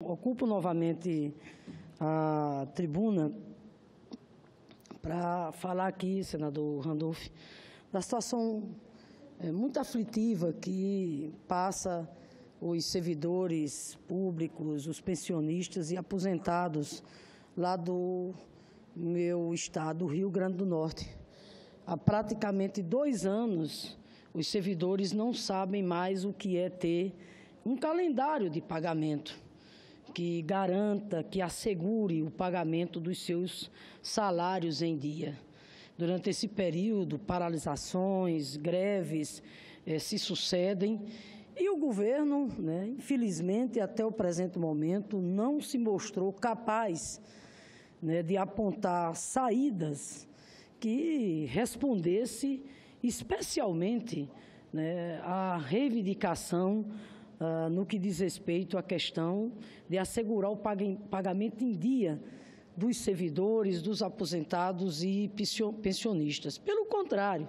Ocupo novamente a tribuna para falar aqui, senador Randolph, da situação muito aflitiva que passa os servidores públicos, os pensionistas e aposentados lá do meu estado, Rio Grande do Norte. Há praticamente 2 anos, os servidores não sabem mais o que é ter um calendário de pagamento que garanta, que assegure o pagamento dos seus salários em dia. Durante esse período, paralisações, greves se sucedem e o governo, infelizmente, até o presente momento, não se mostrou capaz de apontar saídas que respondesse especialmente à reivindicação no que diz respeito à questão de assegurar o pagamento em dia dos servidores, dos aposentados e pensionistas. Pelo contrário,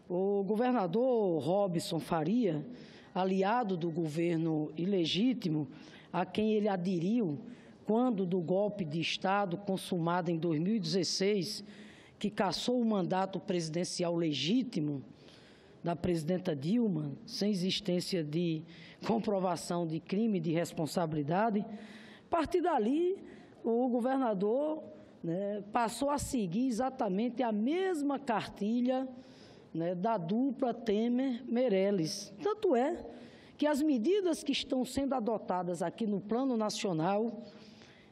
o governador Robson Faria, aliado do governo ilegítimo, a quem ele aderiu quando do golpe de Estado consumado em 2016, que cassou o mandato presidencial legítimo da presidenta Dilma, sem existência de comprovação de crime de responsabilidade, a partir dali o governador passou a seguir exatamente a mesma cartilha da dupla Temer-Meirelles. Tanto é que as medidas que estão sendo adotadas aqui no plano nacional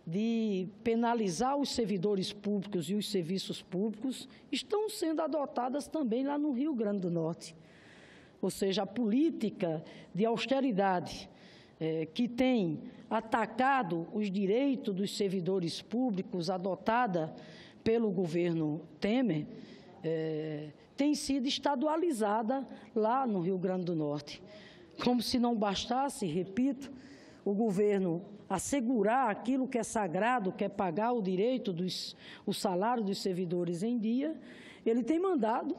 de penalizar os servidores públicos e os serviços públicos estão sendo adotadas também lá no Rio Grande do Norte. Ou seja, a política de austeridade que tem atacado os direitos dos servidores públicos adotada pelo governo Temer tem sido estadualizada lá no Rio Grande do Norte. Como se não bastasse, repito, o governo assegurar aquilo que é sagrado, que é pagar o salário dos servidores em dia, ele tem mandado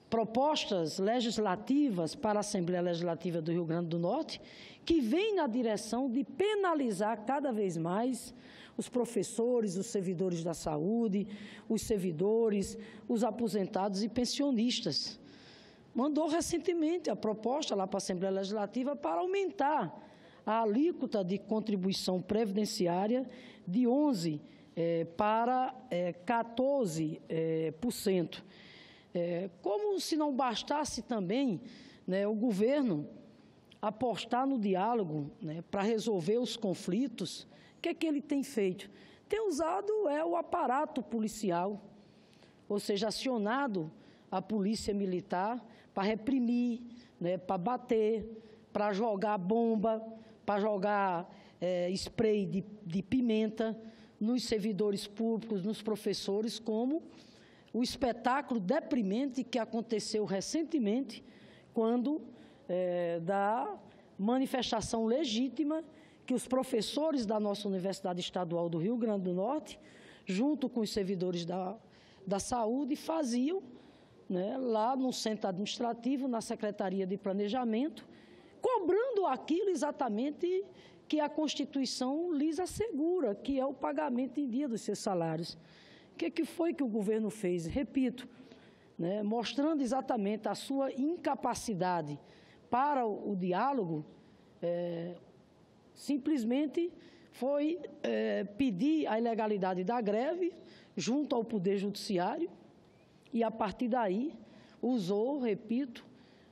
propostas legislativas para a Assembleia Legislativa do Rio Grande do Norte, que vem na direção de penalizar cada vez mais os professores, os servidores da saúde, os servidores, os aposentados e pensionistas. Mandou recentemente a proposta lá para a Assembleia Legislativa para aumentar a alíquota de contribuição previdenciária de 11% para 14%. Como se não bastasse também o governo apostar no diálogo para resolver os conflitos, o que é que ele tem feito? Tem usado o aparato policial, ou seja, acionado a polícia militar para reprimir, para bater, para jogar bomba, para jogar spray de pimenta nos servidores públicos, nos professores, como o espetáculo deprimente que aconteceu recentemente, quando da manifestação legítima que os professores da nossa Universidade Estadual do Rio Grande do Norte, junto com os servidores da saúde, faziam lá no centro administrativo, na Secretaria de Planejamento, cobrando aquilo exatamente que a Constituição lhes assegura, que é o pagamento em dia dos seus salários. O que foi que o governo fez? Repito, mostrando exatamente a sua incapacidade para o diálogo, simplesmente foi pedir a ilegalidade da greve junto ao Poder Judiciário e, a partir daí, usou, repito,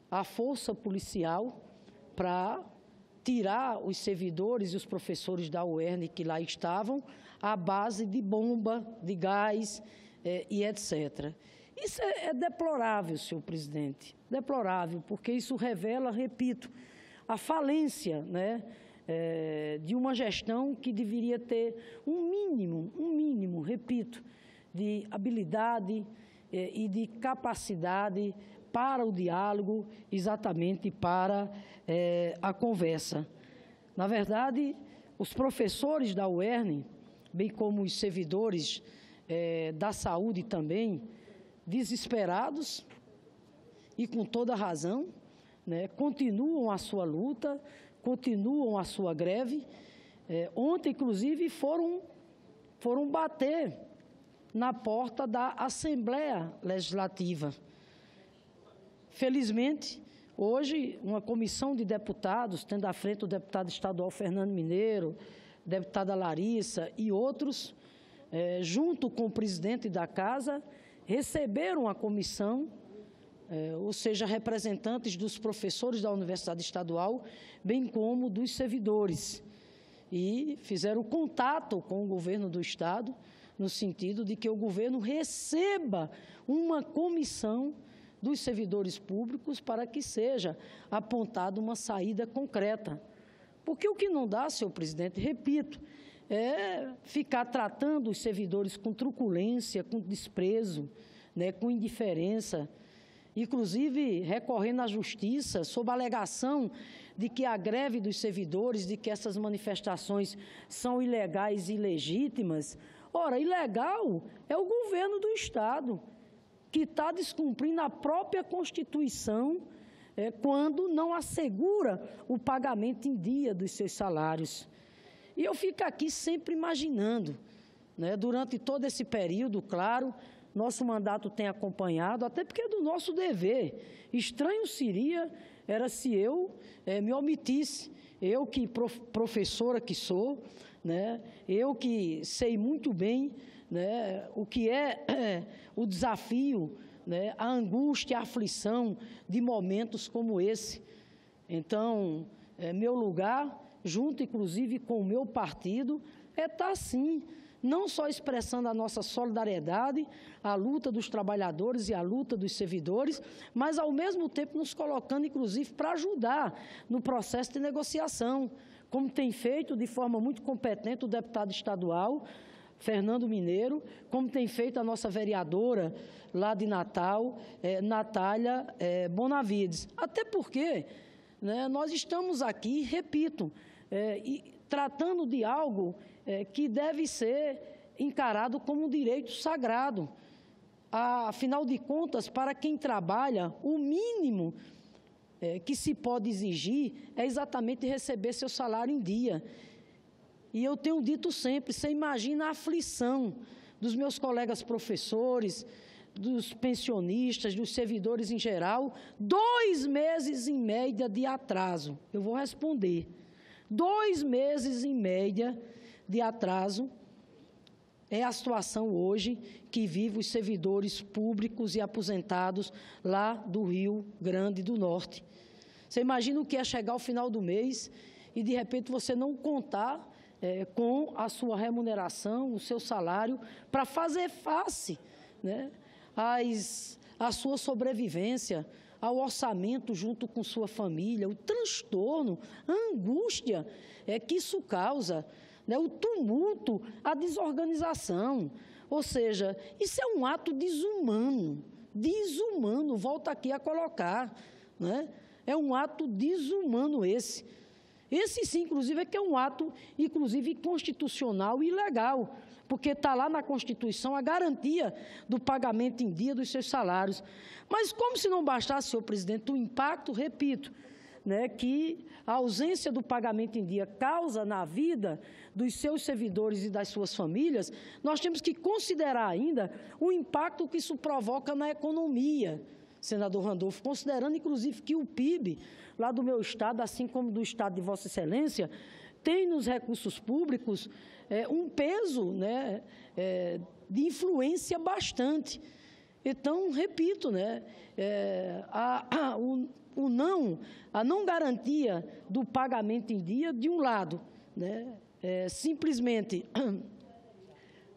a força policial para tirar os servidores e os professores da UERN que lá estavam à base de bomba, de gás e etc. Isso é deplorável, senhor presidente, deplorável, porque isso revela, repito, a falência de uma gestão que deveria ter um mínimo, repito, de habilidade e de capacidade para o diálogo, exatamente para a conversa. Na verdade, os professores da UERN, bem como os servidores da saúde também, desesperados e com toda razão, continuam a sua luta, continuam a sua greve, Ontem, inclusive, foram bater na porta da Assembleia Legislativa. Felizmente, hoje, uma comissão de deputados, tendo à frente o deputado estadual Fernando Mineiro, deputada Larissa e outros, junto com o presidente da Casa, receberam a comissão, ou seja, representantes dos professores da Universidade Estadual, bem como dos servidores, e fizeram contato com o governo do Estado, no sentido de que o governo receba uma comissão dos servidores públicos para que seja apontada uma saída concreta. Porque o que não dá, senhor presidente, repito, é ficar tratando os servidores com truculência, com desprezo, né, com indiferença, inclusive recorrendo à justiça sob a alegação de que a greve dos servidores, de que essas manifestações são ilegais e ilegítimas. Ora, ilegal é o governo do Estado, que está descumprindo a própria Constituição quando não assegura o pagamento em dia dos seus salários. E eu fico aqui sempre imaginando, né, durante todo esse período, claro, nosso mandato tem acompanhado, até porque é do nosso dever. Estranho era se eu me omitisse, eu que professora que sou, né, eu que sei muito bem, né, o que é o desafio, né, a angústia, a aflição de momentos como esse. Então, meu lugar, junto inclusive com o meu partido, estar sim, não só expressando a nossa solidariedade, a luta dos trabalhadores e a luta dos servidores, mas ao mesmo tempo nos colocando inclusive para ajudar no processo de negociação, como tem feito de forma muito competente o deputado estadual Fernando Mineiro, como tem feito a nossa vereadora lá de Natal, Natália Bonavides. Até porque, né, nós estamos aqui, repito, tratando de algo que deve ser encarado como um direito sagrado. Afinal de contas, para quem trabalha, o mínimo que se pode exigir é exatamente receber seu salário em dia. E eu tenho dito sempre, você imagina a aflição dos meus colegas professores, dos pensionistas, dos servidores em geral, 2 meses em média de atraso. Eu vou responder. 2 meses em média de atraso é a situação hoje que vive os servidores públicos e aposentados lá do Rio Grande do Norte. Você imagina o que é chegar ao final do mês e, de repente, você não contar com a sua remuneração, o seu salário, para fazer face, né, à sua sobrevivência, ao orçamento junto com sua família, o transtorno, a angústia que isso causa, né, o tumulto, a desorganização. Ou seja, isso é um ato desumano, volto aqui a colocar, né? É um ato desumano esse. Esse sim, inclusive, é que é um ato, inclusive, inconstitucional e ilegal, porque está lá na Constituição a garantia do pagamento em dia dos seus salários. Mas como se não bastasse, senhor presidente, o impacto, repito, né, que a ausência do pagamento em dia causa na vida dos seus servidores e das suas famílias, nós temos que considerar ainda o impacto que isso provoca na economia, senador Randolfo, considerando, inclusive, que o PIB lá do meu estado, assim como do estado de Vossa Excelência, tem nos recursos públicos um peso, né, de influência bastante. Então, repito, né, a não garantia do pagamento em dia, de um lado, né, simplesmente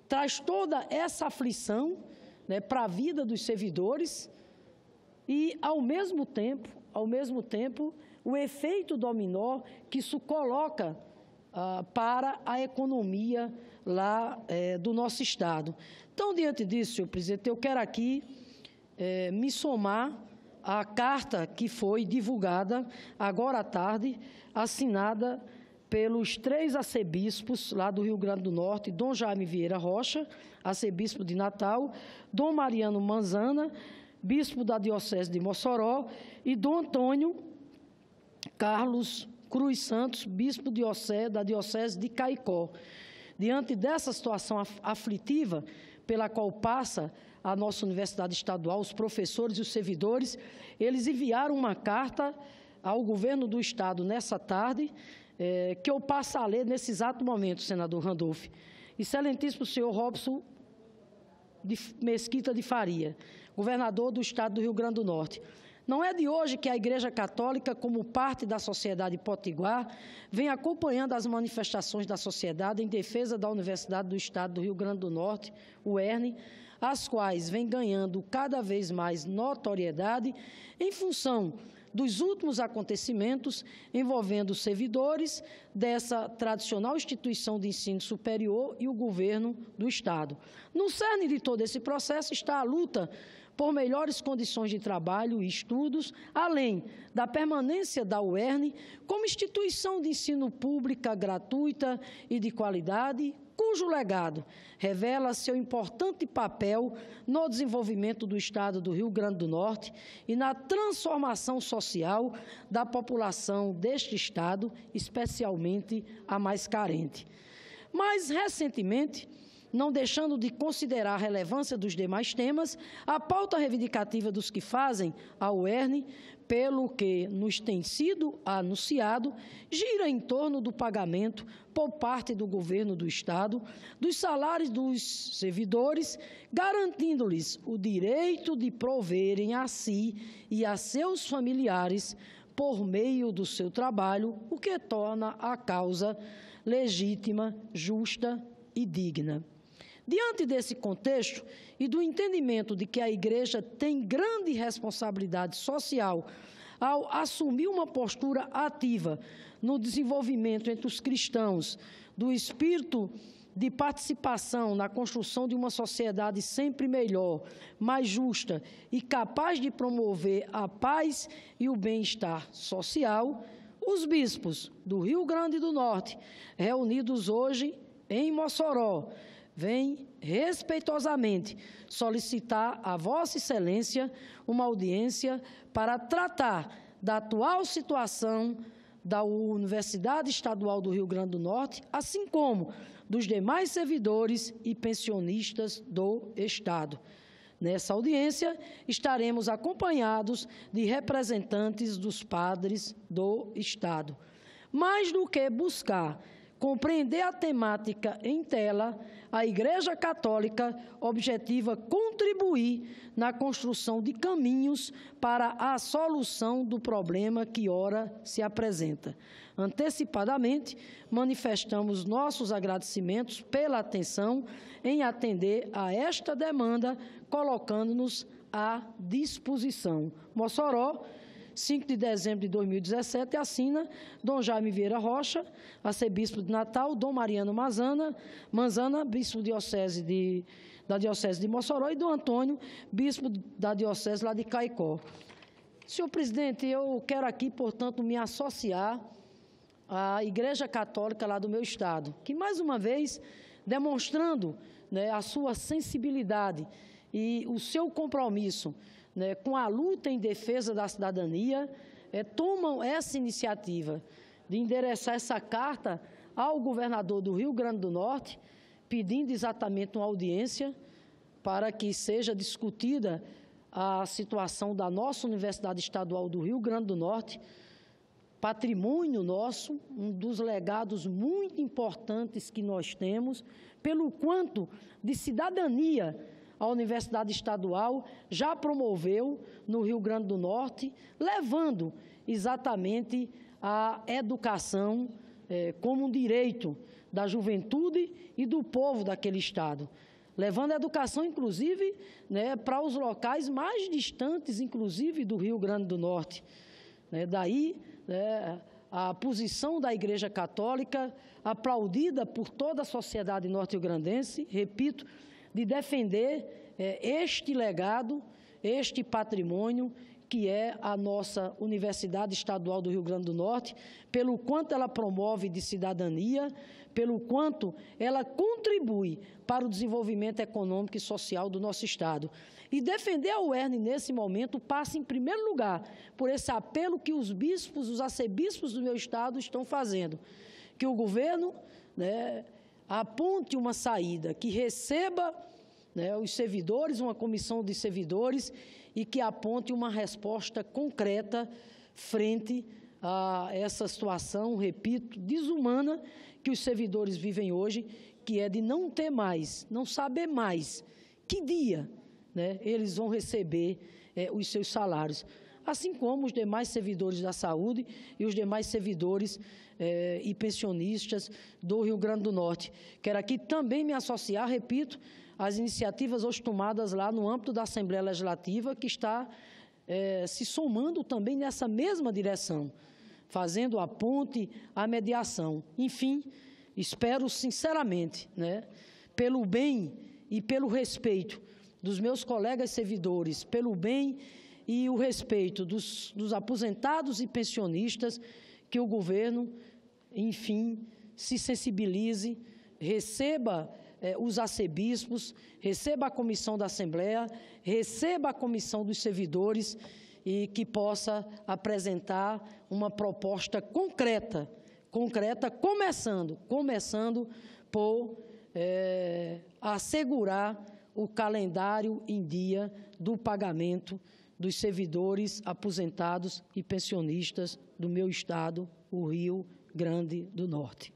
traz toda essa aflição, né, para a vida dos servidores e, ao mesmo tempo, o efeito dominó que isso coloca para a economia lá do nosso estado. Então, diante disso, senhor presidente, eu quero aqui me somar à carta que foi divulgada agora à tarde, assinada pelos 3 arcebispos lá do Rio Grande do Norte, Dom Jaime Vieira Rocha, arcebispo de Natal, Dom Mariano Manzana, bispo da Diocese de Mossoró, e Dom Antônio Carlos Cruz Santos, bispo da Diocese de Caicó. Diante dessa situação aflitiva pela qual passa a nossa Universidade Estadual, os professores e os servidores, eles enviaram uma carta ao governo do Estado nessa tarde, que eu passo a ler nesse exato momento, senador Randolph. Excelentíssimo senhor Robson de Mesquita de Faria, governador do Estado do Rio Grande do Norte. Não é de hoje que a Igreja Católica, como parte da sociedade potiguar, vem acompanhando as manifestações da sociedade em defesa da Universidade do Estado do Rio Grande do Norte, UERN, as quais vem ganhando cada vez mais notoriedade em função dos últimos acontecimentos envolvendo os servidores dessa tradicional instituição de ensino superior e o governo do Estado. No cerne de todo esse processo está a luta por melhores condições de trabalho e estudos, além da permanência da UERN como instituição de ensino pública, gratuita e de qualidade, cujo legado revela seu importante papel no desenvolvimento do Estado do Rio Grande do Norte e na transformação social da população deste Estado, especialmente a mais carente. Mais recentemente, não deixando de considerar a relevância dos demais temas, a pauta reivindicativa dos que fazem a UERN, pelo que nos tem sido anunciado, gira em torno do pagamento, por parte do governo do Estado, dos salários dos servidores, garantindo-lhes o direito de proverem a si e a seus familiares por meio do seu trabalho, o que torna a causa legítima, justa e digna. Diante desse contexto e do entendimento de que a Igreja tem grande responsabilidade social ao assumir uma postura ativa no desenvolvimento entre os cristãos do espírito de participação na construção de uma sociedade sempre melhor, mais justa e capaz de promover a paz e o bem-estar social, os bispos do Rio Grande do Norte, reunidos hoje em Mossoró, vem respeitosamente solicitar a Vossa Excelência uma audiência para tratar da atual situação da Universidade Estadual do Rio Grande do Norte, assim como dos demais servidores e pensionistas do Estado. Nessa audiência, estaremos acompanhados de representantes dos padres do Estado. Mais do que buscar compreender a temática em tela, a Igreja Católica objetiva contribuir na construção de caminhos para a solução do problema que ora se apresenta. Antecipadamente, manifestamos nossos agradecimentos pela atenção em atender a esta demanda, colocando-nos à disposição. Mossoró, 5 de dezembro de 2017, assina Dom Jaime Vieira Rocha, arcebispo de Natal, Dom Mariano Manzana, bispo da Diocese de Mossoró, e Dom Antônio, bispo da Diocese lá de Caicó. Senhor presidente, eu quero aqui, portanto, me associar à Igreja Católica lá do meu Estado, que, mais uma vez, demonstrando, né, a sua sensibilidade e o seu compromisso, né, com a luta em defesa da cidadania, tomam essa iniciativa de endereçar essa carta ao governador do Rio Grande do Norte, pedindo exatamente uma audiência para que seja discutida a situação da nossa Universidade Estadual do Rio Grande do Norte, patrimônio nosso, um dos legados muito importantes que nós temos, pelo quanto de cidadania a Universidade Estadual já promoveu no Rio Grande do Norte, levando exatamente a educação como um direito da juventude e do povo daquele Estado, levando a educação, inclusive, né, para os locais mais distantes, inclusive, do Rio Grande do Norte. Daí, a posição da Igreja Católica, aplaudida por toda a sociedade norte-riograndense, repito, de defender este legado, este patrimônio que é a nossa Universidade Estadual do Rio Grande do Norte, pelo quanto ela promove de cidadania, pelo quanto ela contribui para o desenvolvimento econômico e social do nosso Estado. E defender a UERN, nesse momento, passa, em primeiro lugar, por esse apelo que os bispos, os arcebispos do meu Estado estão fazendo, que o governo, né, aponte uma saída, que receba, né, os servidores, uma comissão de servidores, e que aponte uma resposta concreta frente a essa situação, repito, desumana que os servidores vivem hoje, que é de não ter mais, não saber mais que dia, né, eles vão receber os seus salários, assim como os demais servidores da saúde e os demais servidores e pensionistas do Rio Grande do Norte. Quero aqui também me associar, repito, às iniciativas hoje tomadas lá no âmbito da Assembleia Legislativa, que está se somando também nessa mesma direção, fazendo a ponte, a mediação. Enfim, espero sinceramente, né, pelo bem e pelo respeito dos meus colegas servidores, pelo bem e o respeito dos aposentados e pensionistas, que o governo, enfim, se sensibilize, receba os arcebispos, receba a comissão da Assembleia, receba a comissão dos servidores e que possa apresentar uma proposta concreta, começando por assegurar o calendário em dia do pagamento dos servidores aposentados e pensionistas do meu Estado, o Rio Grande do Norte.